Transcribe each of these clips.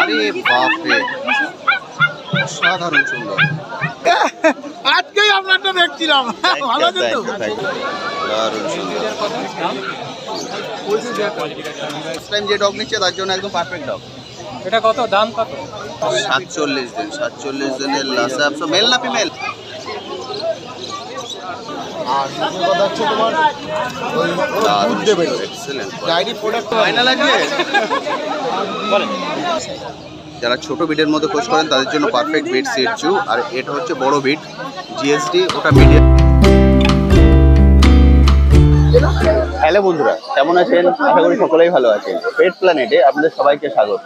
আরে বাপরে, সাধারণ সুন্দর। আজকেই আপনারটা দেখছিলাম, ভালো আছে তো? দারুণ সুন্দর। ফার্স্ট টাইম যে ডগ নিচ্ছে তার জন্য একদম পারফেক্ট ডগ। এটা কত দাম কত? 47 দিন, 47 দিনের লাসা। মেল না ফিমেল? আর কথা হচ্ছে তোমার দুধ দেবে, এক্সেলেন্ট ডায়েরি প্রোডাক্ট ফাইনাল লাগবে। যারা ছোট বিটের মধ্যে খোঁজ করেন তাদের জন্য পারফেক্ট বিট সিটচু। আর এটা হচ্ছে বড় বিট জিএসডি, ওটা মিডিয়াম। হ্যালো বন্ধুরা, কেমন আছেন? আশা করি সকলেই ভালো আছেন। পেট প্ল্যানেটে আপনাদের সবাইকে স্বাগত।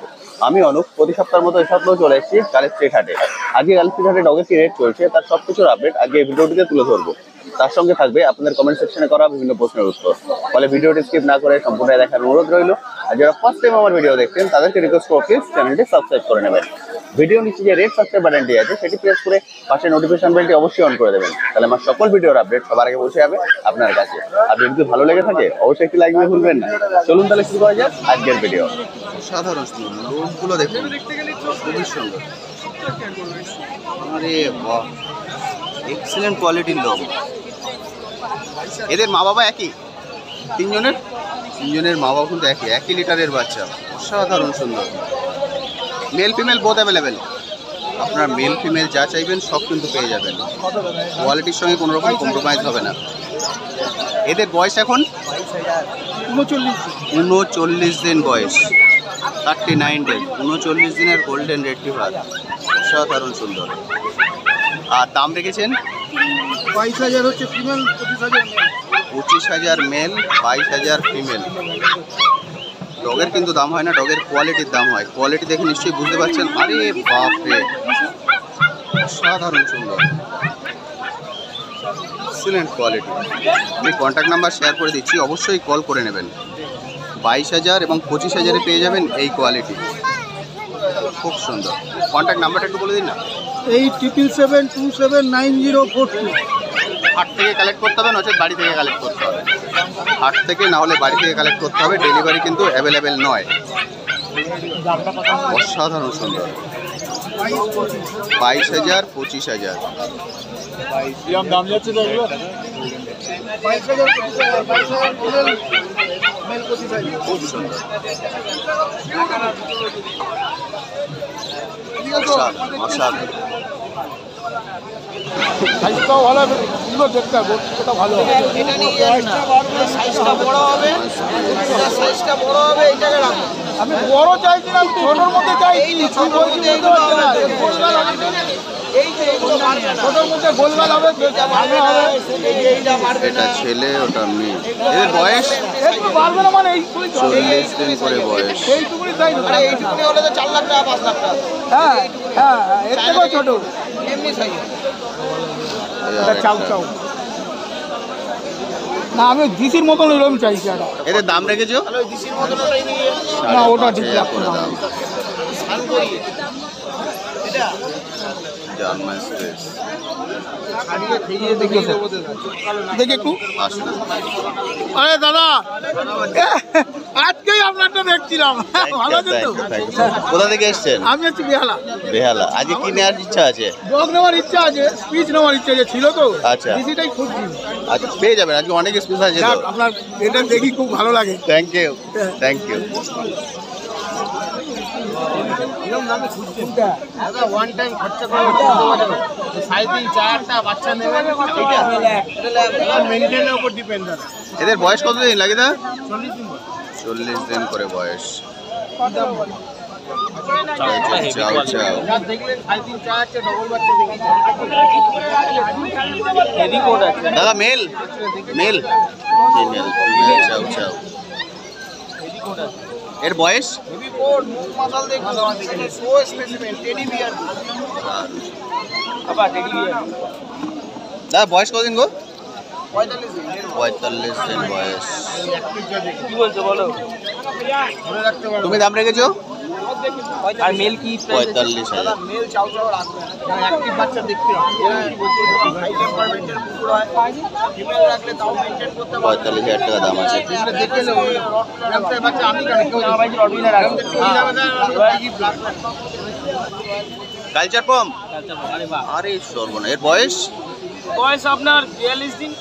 আমি অনুপ। প্রতি সপ্তাহের মতো এই সপ্তাহেও চলে এসেছি কালেজ স্ট্রিট হাটে। আজকে কালেজ স্ট্রিট হাটে ডগের কি রেট চলছে তার সব কিছুর আপডেট আজকে এই ভিডিওটিতে তুলে ধরবো। তার সঙ্গে থাকবে আপনাদের কমেন্ট সেকশনে করা বিভিন্ন প্রশ্নের উত্তর। ফলে ভিডিওটি স্কিপ না করে সম্পূর্ণ দেখার অনুরোধ রইল। আর যারা ফার্স্ট টাইম আমার ভিডিও দেখছেন তাদেরকে রিকোয়েস্ট করব প্লিজ চ্যানেলটি সাবস্ক্রাইব করে নেবেন। ভিডিও নিচে যে রেড সাবস্ক্রাইব বাটনটি আছে সেটি প্রেস করে পাশে নোটিফিকেশন বেলটি অবশ্যই অন করে দেবেন। তাহলে আমার সকল ভিডিওর আপডেট সবার আগে পৌঁছে যাবে আপনার কাছে। আর যদি ভালো লেগে থাকে অবশ্যই একটি লাইক দিয়ে ভুলবেন না। চলুন তাহলে শুরু করা যাক আজকের ভিডিও। সাধারণ সুন্দর লোকগুলো দেখুন, খুবই সুন্দর। আরে বাহ, এক্সেলেন্ট কোয়ালিটির লোক। এদের মা বাবা একই? তিনজনের মা বাবা কিন্তু একই লিটারের বাচ্চা। অসাধারণ সুন্দর। Male female both available. আপনার মেল ফিমেল যা চাইবেন সব কিন্তু পেয়ে যাবেন। কোয়ালিটির সঙ্গে কোনো রকম কম্প্রোমাইজ হবে না। এদের বয়স এখন 39 দিন বয়স, 39 ডেজ, 39 দিনের গোল্ডেন রেট্রিভার। অসাধারণ সুন্দর। আর দাম রেখেছেন 22,000 হচ্ছে ফিমেল, 25,000 মেল, 22,000 ফিমেল। ডগের কিন্তু দাম হয় না, ডগের কোয়ালিটির দাম হয়। কোয়ালিটি দেখে নিশ্চয়ই বুঝতে পারছেন। আরে বাপরে, সাধারণ সুন্দর, এক্সিলেন্ট কোয়ালিটি। আমি কন্ট্যাক্ট নাম্বার শেয়ার করে দিচ্ছি, অবশ্যই কল করে নেবেন। 22,000 এবং 25,000-এ পেয়ে যাবেন এই কোয়ালিটি। খুব সুন্দর। কন্ট্যাক্ট নাম্বারটা একটু বলে দিন না। 8777279042। হাট থেকে কালেক্ট করতে হবে, নচেত বাড়ি থেকে কালেক্ট করতে হবে। হাট থেকে না হলে বাড়ি থেকে কালেক্ট করতে হবে। ডেলিভারি কিন্তু অ্যাভেলেবেল নয়। অসাধারণ সুন্দর। 22,000, 25,000। দাম যাচ্ছে তো এগুলো 22,000 খুব সুন্দর। অসাধারণ। সাইজটাও ভালো হবে, সুন্দর দেখতে হবে, ওটা ভালো হবে। এটা নিয়ে সাইজটা বড় হবে, সাইজটা বড় হবে। এইটাকে রাখো। আমি বড় চাইছি না, ছোটোর মধ্যে চাইছি। ছোটোর মধ্যে গোলগাল হবে, এটা ছেলে, ওটা মেয়ে। এদের বয়স একটু বাড়বে না, মানে এই 40 দিন করে বয়স। এইটুকুনি সাইজ। এইটুকুনি হলে তো 4 লাখ টাকা 5 লাখ টাকা। হ্যাঁ হ্যাঁ, এর থেকেও ছোট। এমনি সাইজ। এটা চাউ চাউ না, আমি দিশির মতন এরকম চাইছি। একটা এদের দাম রেখেছো? না, ওটা ঠিক লাগছে না। German space. দেখি একটু। আসুন। আরে দাদা, আজকেই আপনারটা দেখছিলাম, ভালো আছে তো? কোথা থেকে এসছেন? আমি হচ্ছি বেহালা। বেহালা। আজকে কি নেওয়ার ইচ্ছা আছে? ডগ নেওয়ার ইচ্ছা আছে, স্পিচ নেওয়ার ইচ্ছা আছে, ছিল তো। আচ্ছা। ডিসিটাই খুঁজছি। আচ্ছা, পেয়ে যাবেন। আজকে অনেক স্পেস আছে তো। যাক, আপনার এটা দেখি খুব ভালো লাগে। Thank you, thank you. দাদা ওয়ান টাইম খরচা করে সাইজিং 4টা বাচ্চা নেবেন, এটা মেইনটেইনের উপর ডিপেন্ড করে। এদের বয়স কতদিন লাগে? 40 দিন করে বয়স। চাও চাও। দেখলেন সাইজিং 4 আছে, ডবল বাচ্চা দেখেন। দাদা মেল, মেল, ফিমেল, ফিমেল, চাও চাও। এর বয়স? হেভি কোড, মুখ মাথাল দেখুন, সো স্পেসিমেন, টেডি বিয়ার। আবার টেডি বিয়ার। দাদা বয়স কতদিন গো? 45 দিন। 45 দিন বয়স। কি বলছো বলো? ধরে রাখতে পারো। তুমি দাম রেখেছো? আর মেল কি 45,000। মেল চাও চাও রাখবে না অ্যাক্টিভ বাচ্চা দেখতে হবে এরা কি বলছে হাই টেম্পারমেন্টের কুকুর হয় ফিমেল রাখলে তাও মেইনটেইন করতে পারবে 45,000 টাকা দাম আছে। এগুলো দেখে নেব রাখতে বাচ্চা আমি কেন কেউ না ভাই রডমিলার রাখবে কালচার পম, আরে সর্বনা, এর বয়স বয়স আপনার 42 দিন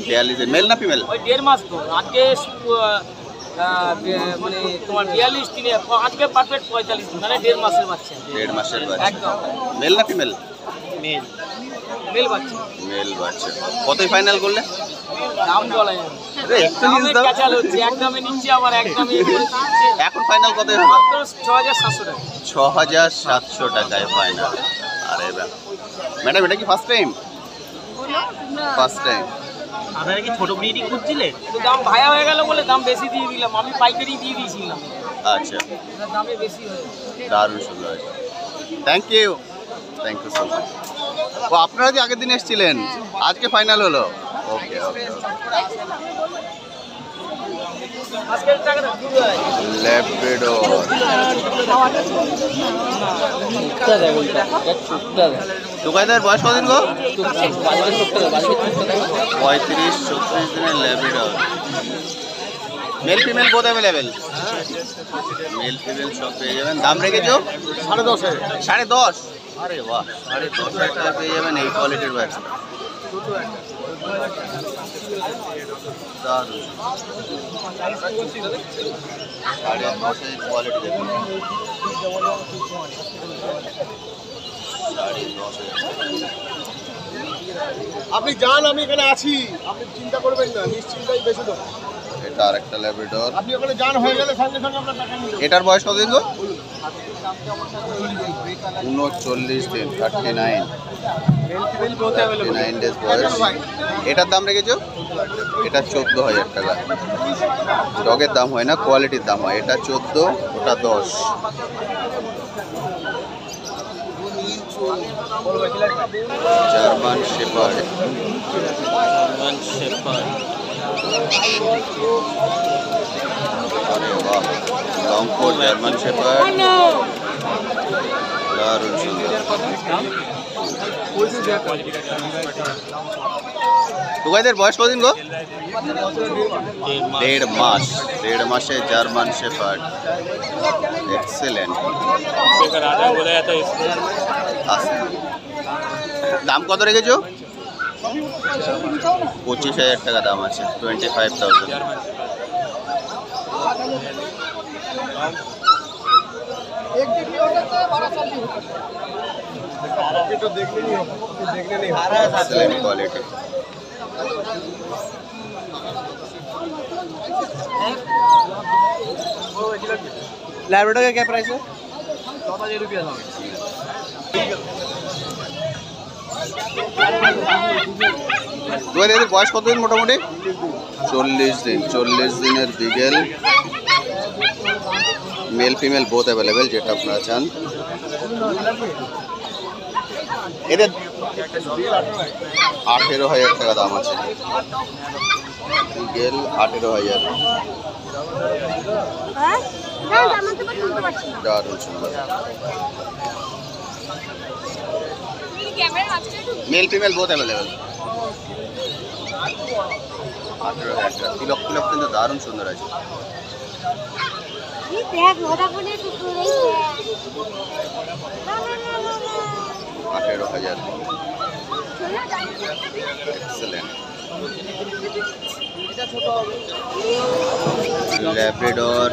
42, মেল না ফিমেল? ওই 1.5 মাস তো আজকে মানে তোমার 42 দিনে আজকে পারফেক্ট 45 দিন মানে 1.5 মাসের বাচ্চা 1.5 মাসের বাচ্চা। একদম মেল না ফিমেল? মেল মেল বাচ্চা মেল বাচ্চা। কতই ফাইনাল করলে? দাম বলা যাবে আরে একটু দামে জিনিস দাও। কাঁচাল হচ্ছে একদমে নিচ্ছে আবার একদমে এখন ফাইনাল কতই হলো? মাত্র 6700 টাকা 6,700 টাকায় ফাইনাল। আরে বাহ, ম্যাডাম এটা কি ফার্স্ট টাইম? First time. আপনারা কি ছোট ব্রিডিং খুঁজছিলেন? দাম ভায়া হয়ে গেল বলে দাম বেশি দিয়ে দিলাম, আমি পাইকারি দিয়ে দিয়েছিলাম, আচ্ছা, এটার দামে বেশি হয়ে দারুণ সুন্দর আছে। Thank you, thank you so much. ও আপনারা যে আগের দিন এসেছিলেন, আজকে ফাইনাল হলো? ওকে ওকে। আজকের টাকাটা শুরু হয় ল্যাব্রাডর, টুকাইদার বয়স কদিন গো? 35-36 দিনের Labrador. Male female both available? Male female সব পেয়ে যাবেন। দাম রেখেছো? 10.5 10.5? আরে বাহ, 10.5 টাকা পেয়ে যাবেন এই কোয়ালিটির বাচ্চা। দারুণ। 9.5 কোয়ালিটি দেখুন। 10.5। আপনি যান, আমি এখানে আছি, আপনি চিন্তা করবেন না, নিশ্চিন্তাই বেশি দেবো। এটা আরেকটা ল্যাব্রাডর। আপনি ওখানে যান, হয়ে গেলে সঙ্গে সঙ্গে আপনার টাকা নিয়ে এটার বয়স কতদিন গো? 39 দিন, 39 ডেজ বয়স। এটার দাম রেখেছো? এটা 14,000 টাকা। ডগের দাম হয় না, কোয়ালিটির দাম হয়। এটা 14, ওটা 10। জার্মান শেপার্ড, আরে বাহ, লং কোট জার্মান শেপার্ড, দারুণ সুন্দর। টুকাইদের বয়স কদিন গো? 1.5 মাস। 1.5 মাসে জার্মান শেপার্ড, এক্সেলেন্ট। দাম কত রেখেছো? 25,000 টাকা দাম আছে, 25,000। Excellent quality. लैब्राडोर का क्या प्राइस है? 14,000 रुपया था। বয়স কতদিন মোটামুটি? 40 দিন। 40 দিনের বিগেল, মেল ফিমেল বোথ অ্যাভেলেবেল, যেটা আপনারা চান। এদের 18,000 টাকা দাম আছে। বিগেল 18,000, দারুণ সুন্দর। Male female both available. 18,000 টাকা। তিলক তিলক কিন্তু দারুণ সুন্দর আছে। 18,000, এক্সেলেন্ট। ল্যাব্রাডর,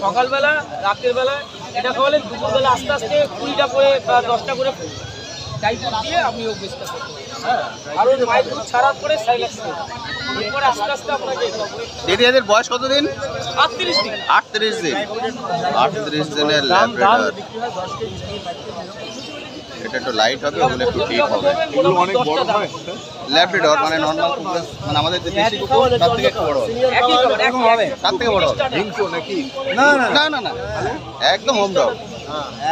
সকালবেলা রাতের বেলা এটা খাওয়ালে, দুপুরবেলা আস্তে আস্তে 20টা করে বা 10টা করে ডাইপুর দিয়ে আমি অভ্যস্ত করি। আর ওই মায়ের দুধ ছাড়ার পরে সাইলাক্স করি, এরপরে আস্তে আস্তে আপনাকে দিদি এদের বয়স কতদিন? 38 দিন। 38 দিন। 38 দিনের ল্যাব্রাডর। এটা একটু লাইট হবে, ওগুলো একটু ডিপ হবে। অনেক বড় হয়। ল্যাব্রাডর মানে নর্মাল কুকুর, মানে আমাদের যে দেশি কুকুর তার থেকে একটু বড় হবে। একই হবে তার থেকে বড় হবে। হিংসো নাকি? না না না না, একদম হোম ডগ,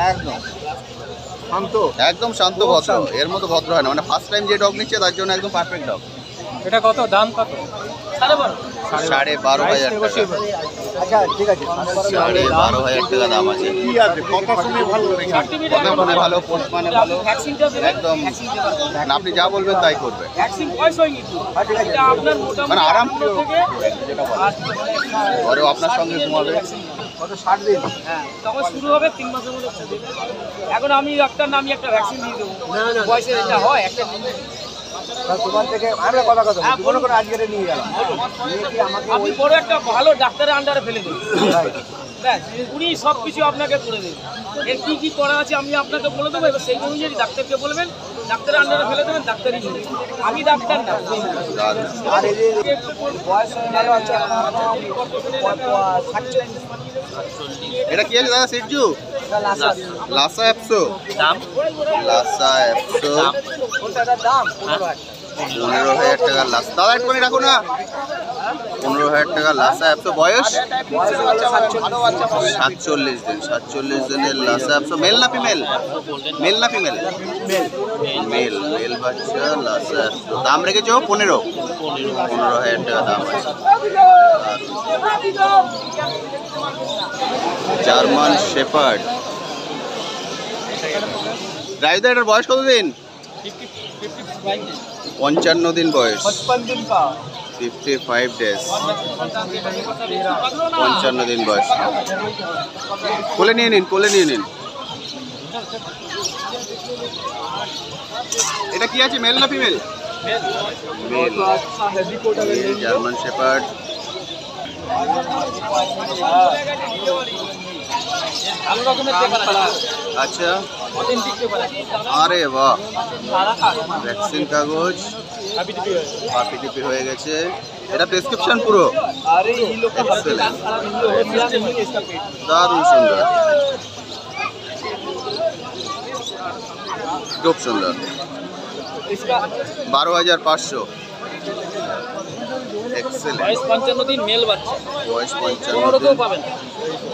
একদম শান্ত। একদম শান্ত ভদ্র। এর মতো ভদ্র হয় না, মানে ফার্স্ট টাইম যে ডগ নিচ্ছে তার জন্য একদম পারফেক্ট ডগ। এটা কত দাম কত? 12,500 টাকা। আচ্ছা ঠিক আছে 12,500 টাকা দাম আছে। কি আছে কথা শুনে ভালো লেগেছে কথা মানে ভালো, পোস্ট মানে ভালো, একদম না, আপনি যা বলবেন তাই করবে, মানে আরাম ঘরেও আপনার সঙ্গে ঘুমাবে। কত 60 দিন তখন শুরু হবে 3 মাসের মধ্যে দেবে। এখন আমি ডাক্তার না, আমি একটা ভ্যাকসিন দিয়ে দেবো, বয়সে এটা হয় একটা তোমার থেকে আমরা কথা কথা মনে করে আজকে নিয়ে গেলাম আপনি বড় একটা ভালো ডাক্তারের আন্ডারে ফেলে দেবেন, ব্যাস উনি সব কিছু আপনাকে করে দেবেন। এর কি কি করা আছে আমি আপনাকে বলে দেবো, এবার সেই অনুযায়ী ডাক্তারকে বলবেন, ডাক্তারের আন্ডারে ফেলে দেবেন, ডাক্তারই নেবেন। আমি ডাক্তার না। আর এই যে বয়স হয়ে গেল আছে এটা কি আছে দাদা? সিটজু লাসা অ্যাপসো দাম, লাসা অ্যাপসো দাম 15,000 টাকা লাসা। দাদা একটু করে রাখো না, 15,000 টাকা লাসা অ্যাপসো। বয়স 47 দিন, 47 দিনের লাসা অ্যাপসো। মেল না ফিমেল? মেল না ফিমেল? মেল, মেল বাচ্চা লাসা অ্যাপসো। দাম রেখেছো 15,000 টাকা দাম আছে। জার্মান শেপার্ড রাইদার, এটার বয়স কত দিন? 55 দিন বয়স, 55 ডেজ, 55 দিন বয়স। কোলে নিয়ে নিন, কোলে নিয়ে নিন। এটা কি আছে, মেল না ফিমেল? Mail, German shepherd. ভালো রকমের পেপার আছে, আচ্ছা, অথেন্টিক পেপার আছে। আরে বাহ, ভ্যাকসিন কাগজ, পাপিটিপি হয়ে গেছে। এটা প্রেসক্রিপশন পুরো, Excellent. দারুণ সুন্দর, খুব সুন্দর। 12,500। এক্সেলেন্ট। বয়স 55 দিন, মেল বাচ্চা, বয়স 55 15তেও দিন। পাবেন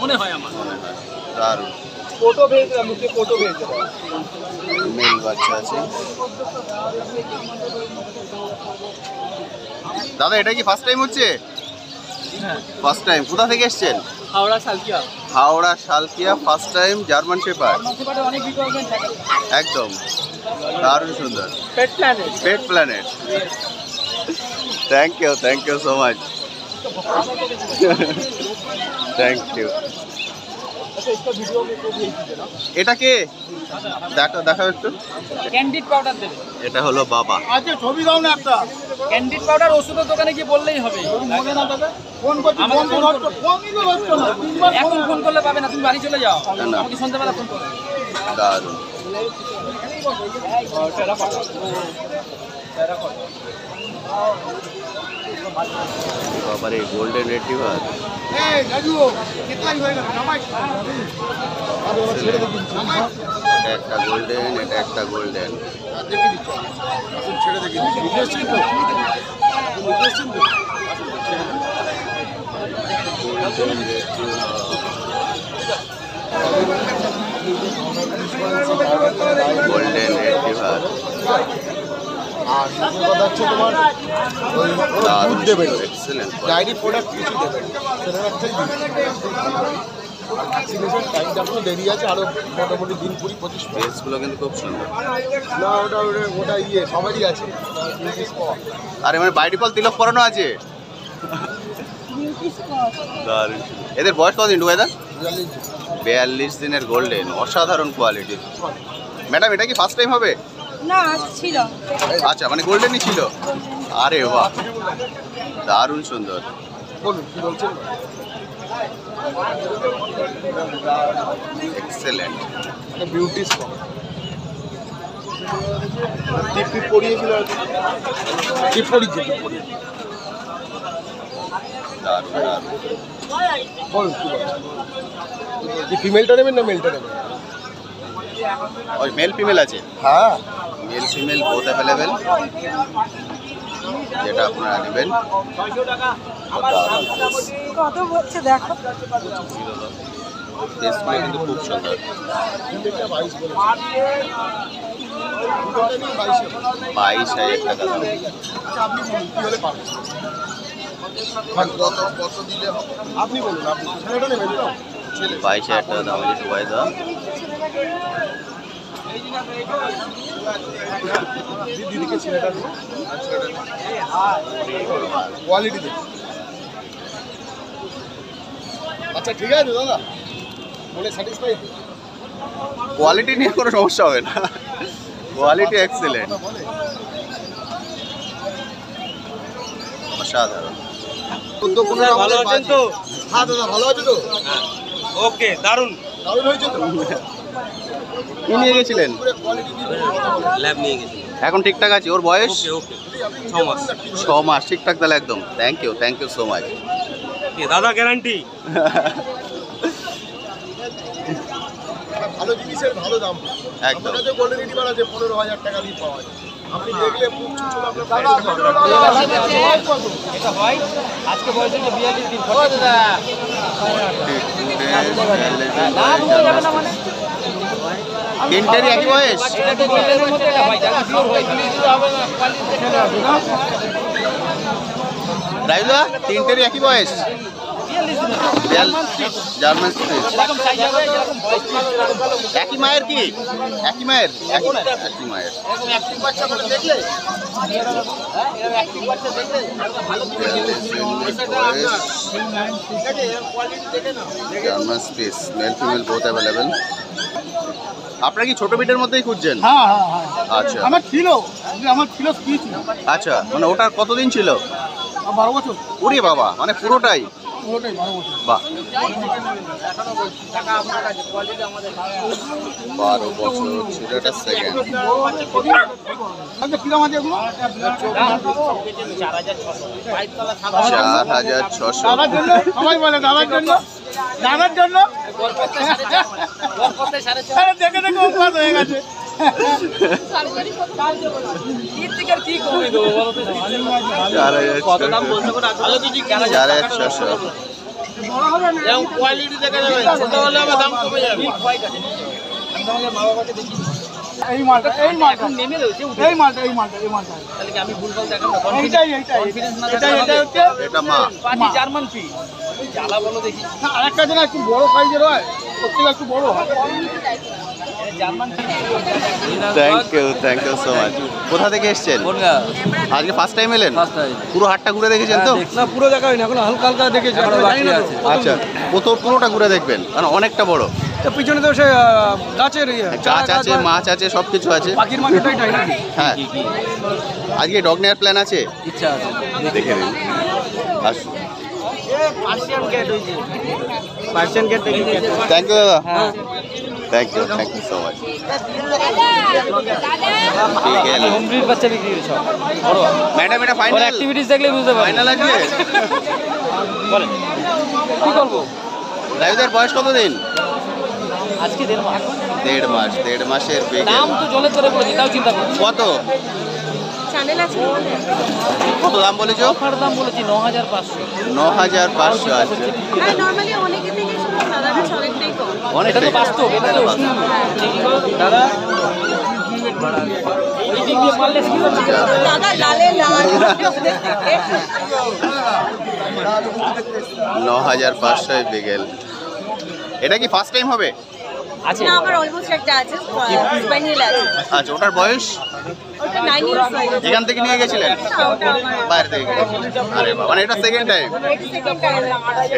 মনে হয় আমার। দারুণ, ফটো ভেজে মুখে ফটো ভেজে মেল বাচ্চা আছে। দাদা এটা কি ফার্স্ট টাইম হচ্ছে? First time. কোথা থেকে এসেছেন? Howrah Salkia. Howrah Salkia, first time German shepherd. মাঝে অনেক রিকোয়ারমেন্ট থাকে। একদম দারুণ সুন্দর। Pet planet. Pet planet. Thank you so much. Thank you. এটা কে? দেখাও একটু। ক্যান্ডিড পাউডার দেবে। এটা হলো বাবা। আচ্ছা ছবি দাও না একটা ক্যান্ডিড পাউডার ওষুধের দোকানে গিয়ে বললেই হবে। মনে না থাকে ফোন করছি, ফোন তো ধরছো, ফোনই তো ধরছো না। এখন ফোন করলে পাবে না, তুমি বাড়ি চলে যাও, না। আমাকে সন্ধ্যাবেলা ফোন করো। দারুণ। বাবারে, গোল্ডেন রেট্রিভার। এই রাজু কিতলাই হয়ে গেল নামাই এটা একটা গোল্ডেন, এটা একটা গোল্ডেন। দেখে দিচ্ছ এখন ছেড়ে দেখে দিচ্ছি বুঝেছেন তো বুঝেছেন তো গোল্ডেন রেট্রিভার। আর দ্বিতীয় কথা হচ্ছে তোমার ওই দুধ দেবেন, এক্সেলেন্ট। ডায়েরি প্রোডাক্ট কিছু দেবেন, সেটা একটাই দিন। আর ভ্যাকসিনেশন টাইমটা একটু দেরি আছে, আরও মোটামুটি দিন 20-25 মিনিট। ড্রেসগুলো কিন্তু খুব সুন্দর। না ওটা সবারই আছে। আরে মানে বাই ডিফল্ট তিলক পরানো আছে। দারুণ। এদের বয়স কতদিন ঢুকায়? 42 দিনের গোল্ডেন, অসাধারণ কোয়ালিটি। ম্যাডাম এটা কি ফার্স্ট টাইম হবে? না ছিল। আচ্ছা, মানে গোল্ডেনই ছিল। আরে বাহ, দারুণ সুন্দর। বলুন কি বলছেন? এক্সেলেন্ট। বিউটি স্পট টিপি পরিয়েছিল, টিপ পরিয়েছে। দারুণ দারুণ। বলুন কি বলছেন? কি ফিমেলটা নেবেন না মেলটা নেবেন? ওই মেল ফিমেল আছে? হ্যাঁ, মেল ফিমেল বোথ অ্যাভেলেবেল, যেটা আপনারা নেবেন। কত বলছে দেখো। ড্রেসগুলো কিন্তু খুব সুন্দর। 22,000 টাকা দাম। আপনি বলুন কি হলে পাবেন? কত দিলে হবে? আপনি বলুন, আপনি ছেলেটা নেবেন তো? ছেলে 22,000 টাকা দাম আছে সবাই দা। দিদিকে ছেলেটা নেবেন। কোয়ালিটি দেখুন। আচ্ছা ঠিক আছে দাদা, বলে স্যাটিসফাই? কোয়ালিটি নিয়ে কোনো সমস্যা হবে না, কোয়ালিটি এক্সেলেন্ট, অসাধারণ। 14-15 ভালো আছেন তো? হ্যাঁ দাদা ভালো আছে তো? ওকে, দারুন। দারুণ হয়েছে তো? কি নিয়ে গেছিলেন? কোয়ালিটি ল্যাব নিয়ে গেছি। এখন ঠিকঠাক আছে? ওর বয়স ওকে 6 মাস। 6 মাস, ঠিকঠাক তাহলে একদম। Thank you so much. দাদা গ্যারান্টি। ভালো জিনিসের ভালো দাম। একদম। আমাদের কাছে গোল্ডেন রিট্রিভার আছে 15,000 টাকা দিয়ে পাওয়া যায়। আপনি দেখলে মুখ চুচুল আপনার এটা হয় আজকে বয়স হলো 42 দিন। তিনটেরই একই বয়স? এটা তো গোল্ডেনের মধ্যে এটা হয়, যারা পিওর হয় হবে না, কোয়ালিটি দেখে না। রাইদা তিনটেরই একই বয়স? 42 দিন। German speech. এরকম সাইজ হবে, এরকম বয়স একই মায়ের কি? একই মায়ের? একই মায়ের। এরকম অ্যাক্টিভ বাচ্চা করে দেখলে এরকম অ্যাক্টিভ বাচ্চা দেখলে ভালো করে ঠিক আছে, এর কোয়ালিটি দেখে না। German speech, male female both available. আপনারা কি ছোট বিটের মধ্যেই খুঁজছেন? হ্যাঁ হ্যাঁ হ্যাঁ আচ্ছা আমার ছিল স্পিচ আচ্ছা, মানে ওটার কতদিন ছিল? 12 বছর। ওরে বাবা, মানে পুরোটাই? পুরোটাই 12 বছর। বাহ, টাকা আপনার কাছে, কোয়ালিটি আমাদের। 12 বছর ছিল, এটা সেকেন্ড। আচ্ছা কিরম আছে এগুলো? 4600 হোয়াইট কালার সাদা 4,600। দাদার জন্য সবাই বলে দাদার জন্য গল্পতে 4.5 গল্পতে 4.5 আরে দেখে দেখে অভ্যাস হয়ে গেছে। কি কমে দেবো বলো তো? 4,600। কত দাম বলতে পারো? ভালো কিছু 4,600। এরকম কোয়ালিটি দেখা যাবে, ছোট হলে আবার দাম কমে যাবে। হোয়াইট আছে। আমি তোমাকে মা বাবাকে দেখি এই মালটা এখন নেমে রয়েছে, উঠে এই মালটা তাহলে কি আমি ভুলভাল দেখাম না? এইটাই কনফিডেন্স না এটাই থাকলে হচ্ছে এটা মা। পাটি জার্মান পি জ্বালা বলো দেখি। না, আরেকটা আছে না একটু বড় সাইজের হয়, প্রত্যেক একটু বড় হয়। জার্মান পি থ্যাংক ইউ সো মাচ। কোথা থেকে এসেছেন? আজকে ফার্স্ট টাইম এলেন? পুরো হাটটা ঘুরে দেখেছেন তো? না পুরো দেখা হয়নি, এখন হালকা হালকা দেখেছি। আচ্ছা, পুরোটা ঘুরে দেখবেন, মানে অনেকটা বড়। পিছনে তো সে গাছের গাছ আছে, মাছ আছে, সবকিছু আছে। পাখির মার্কেটটাই নাকি? হ্যাঁ, আজকে ডগ নেওয়ার প্ল্যান আছে? ইচ্ছা আছে। দেখে নিন, আসুন। পার্সিয়ান ক্যাট হইছে, পার্সিয়ান ক্যাট দেখি। থ্যাংক ইউ দাদা, thank you so much. Home breed বাচ্চা বিক্রি করে সব বড় ম্যাডাম, এটা ফাইনাল? অ্যাক্টিভিটিস দেখলে বুঝতে পারবেন। ফাইনাল আছে? বলেন কি করবো? রাইদার বয়স কতদিন? আজকে 1.5 মাস। 1.5 মাস। 1.5 মাসের বেগে দাম তো জলে তরে পড়েছে, তাও চিন্তা করছি। কত? চ্যানেল আছে কত দাম বলেছো? অফার দাম বলেছি 9,500। 9,500 আছে। হ্যাঁ নরমালি অনেকে থেকে শুনে দাদার কাছে অনেকটাই কম। এটা অনেকটাই তো বাস্তব, এটা তো দাদা এই দিক দিয়ে পারলে কি করছি? দাদা লালে লাল 9,500 বেগেল। এটা কি ফার্স্ট টাইম হবে? আছে না আমার অলমোস্ট একটা আছে স্পাইনিয়াল আছে আচ্ছা, ওটার বয়স? ওটা 9 ইয়ার্স হয়ে গেছে এখান থেকে নিয়ে গেছিলেন? না, ওটা আমার বাইরে থেকে? আরে বাবা, মানে এটা সেকেন্ড টাইম? এটা সেকেন্ড টাইম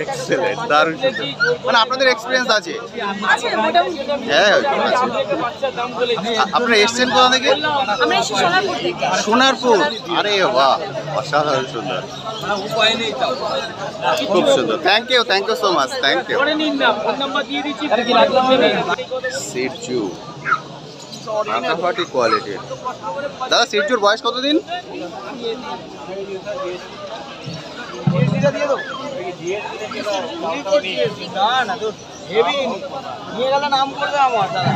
এক্সেলেন্ট, দারুণ সুন্দর। মানে আপনাদের এক্সপিরিয়েন্স আছে? আছে মোটামুটি হ্যাঁ আছে। বাচ্চার দাম বলেছি। আপনারা এসছেন কোথা থেকে? আমরা এসে সোনারপুর থেকে সোনারপুর। আরে বাহ, অসাধারণ সুন্দর, খুব সুন্দর। Thank you so much, thank you. পরে নিন না, ফোন নাম্বার দিয়ে দিচ্ছি। কি লাগবে নেবে? সিটজু ফাটাফাটি কোয়ালিটির। দাদা, সিটজুর বয়স কতদিন? না না তো হেভি নিয়ে গেলে নাম করবে আমার দাদা।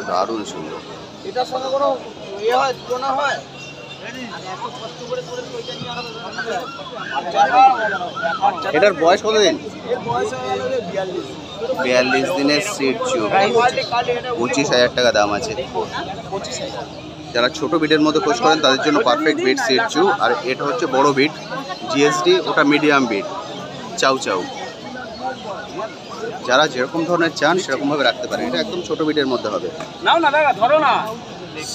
দারুণ সুন্দর। এটার সঙ্গে কোনো ইয়ে হয়, তুলনা হয়? এটার বয়স কতদিন? এর বয়স হয়ে গেল 42। 42 দিনের সিটজু, 25,000 টাকা দাম আছে। যারা ছোট বিটের মধ্যে খোঁজ করেন তাদের জন্য পারফেক্ট বিট সিরচু। আর এটা হচ্ছে বড় বিট জিএসডি, ওটা মিডিয়াম বিট চাউ চাউ। যারা যেরকম ধরনের চান সেরকম ভাবে রাখতে পারেন। এটা একদম ছোট বিটের মধ্যে হবে নাও না দাদা, ধরো না।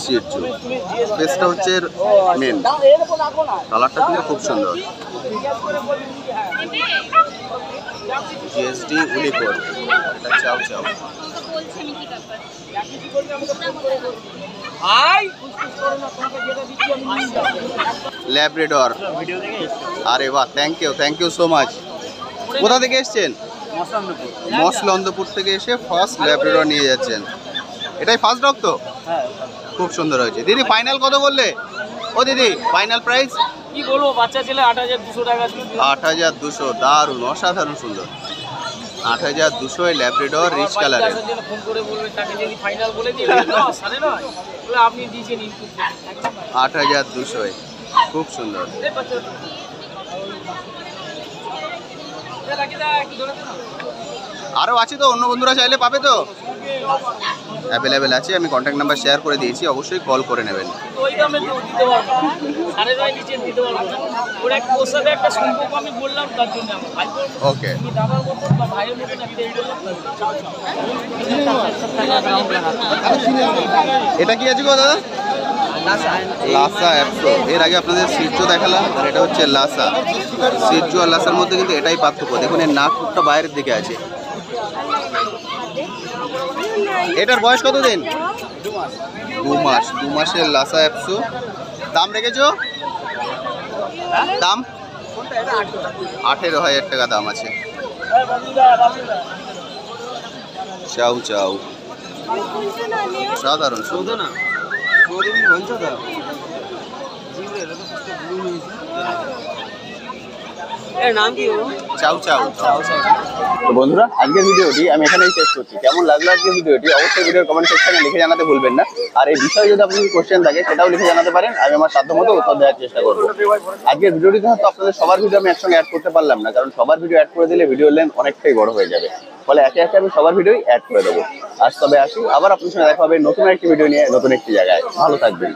সিরচু। ফেসটা হচ্ছে মেন, কালারটা কিন্তু খুব সুন্দর। জিএসডি উলিপুর, এটা চাউ চাউ। ল্যাব্রাডর, আরে বাহ, থ্যাংক ইউ সো মাচ। কোথা থেকে এসছেন? মসলন্দপুর থেকে এসে ফার্স্ট ল্যাব্রাডর নিয়ে যাচ্ছেন। এটাই ফার্স্ট ডগ তো? খুব সুন্দর হয়েছে। দিদি ফাইনাল কত বললে? ও দিদি ফাইনাল প্রাইস কি বলবো, বাচ্চা ছেলে 8,200 টাকা। 8,200, দারুণ, অসাধারণ সুন্দর। 8,200 ল্যাব্রাডর রিচ কালারের। ফোন করে বলবে তাকে যদি ফাইনাল বলে দিই 9.5 বলে আপনি দিয়েছেন ইনপুট 8,200, খুব সুন্দর। আরও আছে তো, অন্য বন্ধুরা চাইলে পাবে তো? অ্যাভেলেবেল আছে, আমি কন্ট্যাক্ট নাম্বার শেয়ার করে দিয়েছি, অবশ্যই কল করে নেবেন। ওই দামে তো দিতে পারবো না, 9.5 নিচে দিতে পারবো না। ওর একটা ওর সাথে একটা সম্পর্ক আমি বললাম, তার জন্য আমার ভাই ওকে, তুমি দাদার মতন বা ভাইয়ের মতন একটা এই জন্য এটা কি আছে গো দাদা? লাসা অ্যাপসো। এর আগে আপনাদের সিরচু দেখালাম, আর এটা হচ্ছে লাসা। সিরচু আর লাসার মধ্যে কিন্তু এটাই পার্থক্য। দেখুন এর নাকটা বাইরের দিকে আছে। এটার বয়স কত দিন? 2 মাস। 2 মাসের লাসা অ্যাপসো। দাম রেখেছো? দাম 18,000 টাকা দাম আছে। চাউ চাউ, সাধারণ সুন্দর না? নাম কি? চাউ চাউ। তো বন্ধুরা, আজকের ভিডিওটি আমি এখানেই শেষ করছি। কেমন লাগলো আজকের ভিডিওটি অবশ্যই ভিডিওর কমেন্ট সেকশনে লিখে জানাতে ভুলবেন না। আর এই বিষয়ে যদি আপনাদের কোশ্চেন থাকে সেটাও লিখে জানাতে পারেন, আমি আমার সাধ্যমতো উত্তর দেওয়ার চেষ্টা করবো। আজকের ভিডিওটিতে হয়তো আপনাদের সবার ভিডিও আমি একসঙ্গে অ্যাড করতে পারলাম না, কারণ সবার ভিডিও অ্যাড করে দিলে ভিডিও লেন্থ অনেকটাই বড় হয়ে যাবে। ফলে একে একে আমি সবার ভিডিওই অ্যাড করে দেবো। আজ তবে আসি, আবার আপনার সঙ্গে দেখা হবে নতুন একটি ভিডিও নিয়ে, নতুন একটি জায়গায়। ভালো থাকবেন।